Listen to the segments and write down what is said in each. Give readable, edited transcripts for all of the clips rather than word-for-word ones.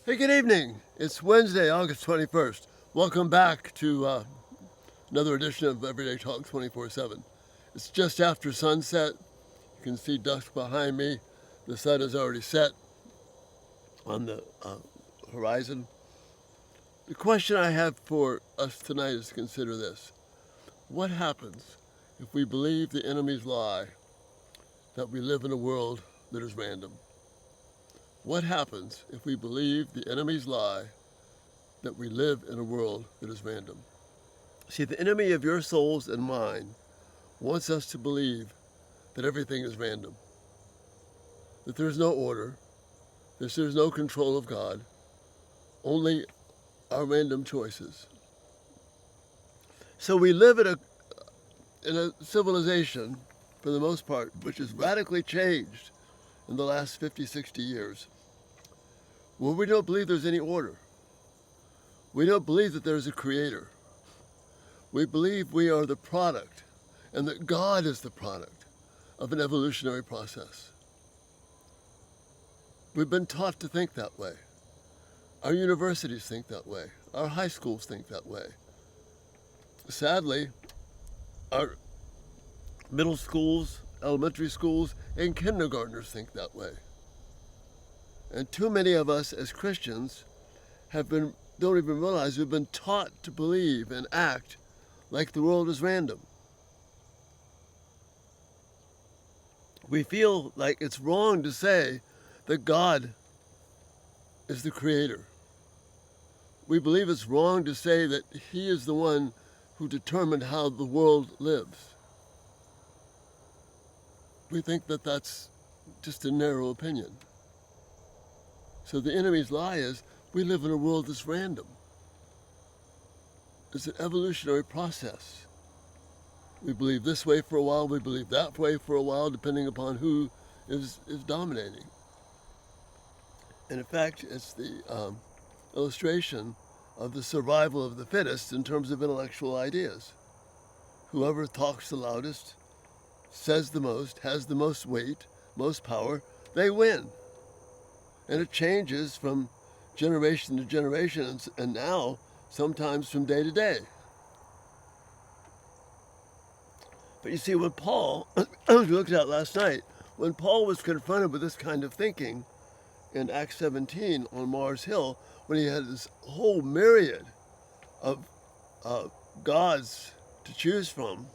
Hey, good evening. It's Wednesday, August 21st. Welcome back to another edition of Everyday Talk 24/7. It's just after sunset. You can see dusk behind me. The sun has already set on the horizon. The question I have for us tonight is to consider this. What happens if we believe the enemy's lie that we live in a world that is random? What happens if we believe the enemy's lie that we live in a world that is random? See, the enemy of your souls and mine wants us to believe that everything is random, that there's no order, that there's no control of God, only our random choices. So we live in a civilization, for the most part, which has radically changed in the last 50, 60 years, where we don't believe there's any order. We don't believe that there's a creator. We believe we are the product, and that God is the product of an evolutionary process. We've been taught to think that way. Our universities think that way. Our high schools think that way. Sadly, our middle schools, elementary schools, and kindergartners think that way. And too many of us as Christians don't even realize we've been taught to believe and act like the world is random. We feel like it's wrong to say that God is the creator. We believe it's wrong to say that He is the one who determined how the world lives. We think that that's just a narrow opinion. So the enemy's lie is we live in a world that's random. It's an evolutionary process. We believe this way for a while, we believe that way for a while, depending upon who is dominating. And in fact, it's the illustration of the survival of the fittest in terms of intellectual ideas. Whoever talks the loudest, says the most, has the most weight, most power, they win. And it changes from generation to generation, and now sometimes from day to day. But you see, when Paul, we looked at last night, when Paul was confronted with this kind of thinking in Acts 17 on Mars Hill, when he had this whole myriad of gods to choose from,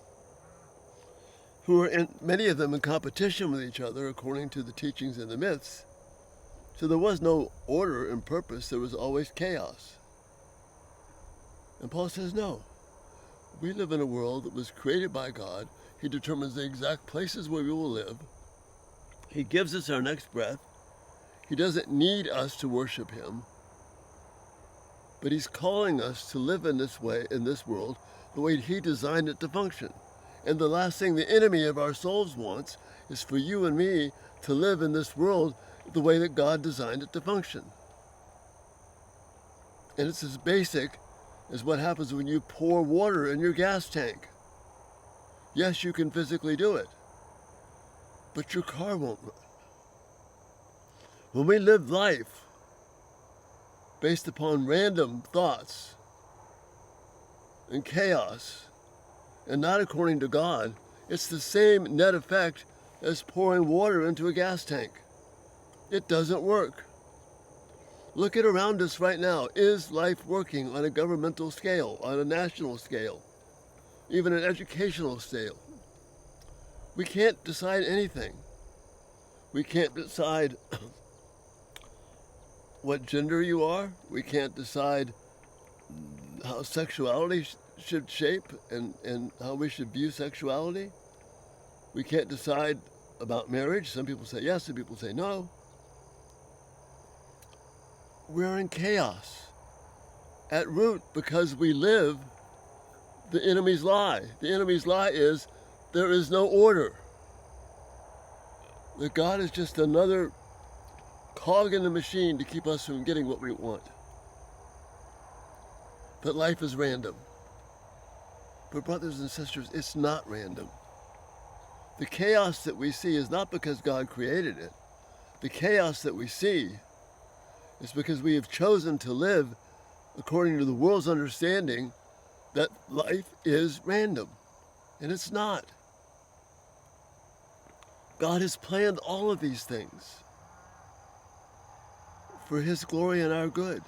who were many of them in competition with each other according to the teachings and the myths, so there was no order and purpose, there was always chaos. And Paul says, no, we live in a world that was created by God. He determines the exact places where we will live. He gives us our next breath. He doesn't need us to worship Him. But He's calling us to live in this way, in this world, the way He designed it to function. And the last thing the enemy of our souls wants is for you and me to live in this world the way that God designed it to function. And it's as basic as what happens when you pour water in your gas tank. Yes, you can physically do it, but your car won't run. When we live life based upon random thoughts and chaos and not according to God, it's the same net effect as pouring water into a gas tank. It doesn't work. Look at around us right now. Is life working on a governmental scale, on a national scale, even an educational scale? We can't decide anything. We can't decide what gender you are. We can't decide how sexuality should shape and how we should view sexuality. We can't decide about marriage. Some people say yes, some people say no. We're in chaos at root because we live the enemy's lie. The enemy's lie is there is no order. That God is just another cog in the machine to keep us from getting what we want. That life is random. But brothers and sisters, it's not random. The chaos that we see is not because God created it. The chaos that we see It's because we have chosen to live according to the world's understanding that life is random. And it's not. God has planned all of these things for His glory and our good,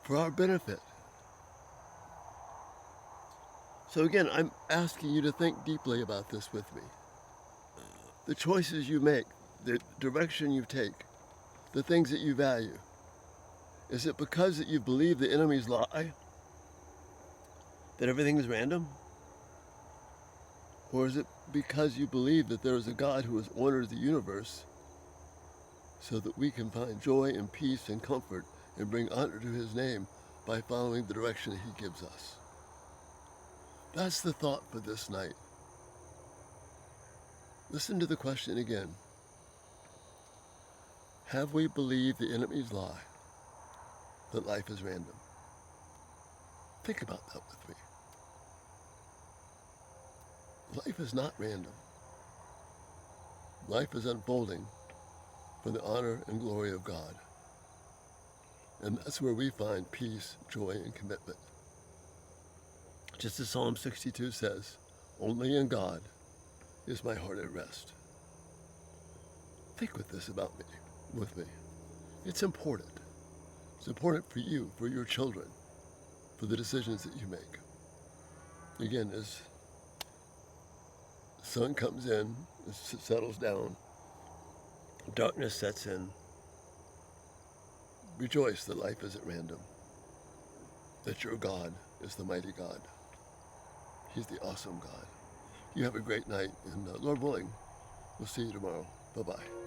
for our benefit. So again, I'm asking you to think deeply about this with me. The choices you make, the direction you take, the things that you value. Is it because that you believe the enemy's lie, that everything is random? Or is it because you believe that there is a God who has ordered the universe so that we can find joy and peace and comfort and bring honor to His name by following the direction that He gives us? That's the thought for this night. Listen to the question again. Have we believed the enemy's lie that life is random? Think about that with me. Life is not random. Life is unfolding for the honor and glory of God. And that's where we find peace, joy, and commitment. Just as Psalm 62 says, only in God is my heart at rest. Think with this with me. It's important. It's important for you, for your children, for the decisions that you make. Again, as the sun comes in, it settles down, darkness sets in, rejoice that life isn't random, that your God is the mighty God. He's the awesome God. You have a great night, and Lord willing, we'll see you tomorrow. Bye-bye.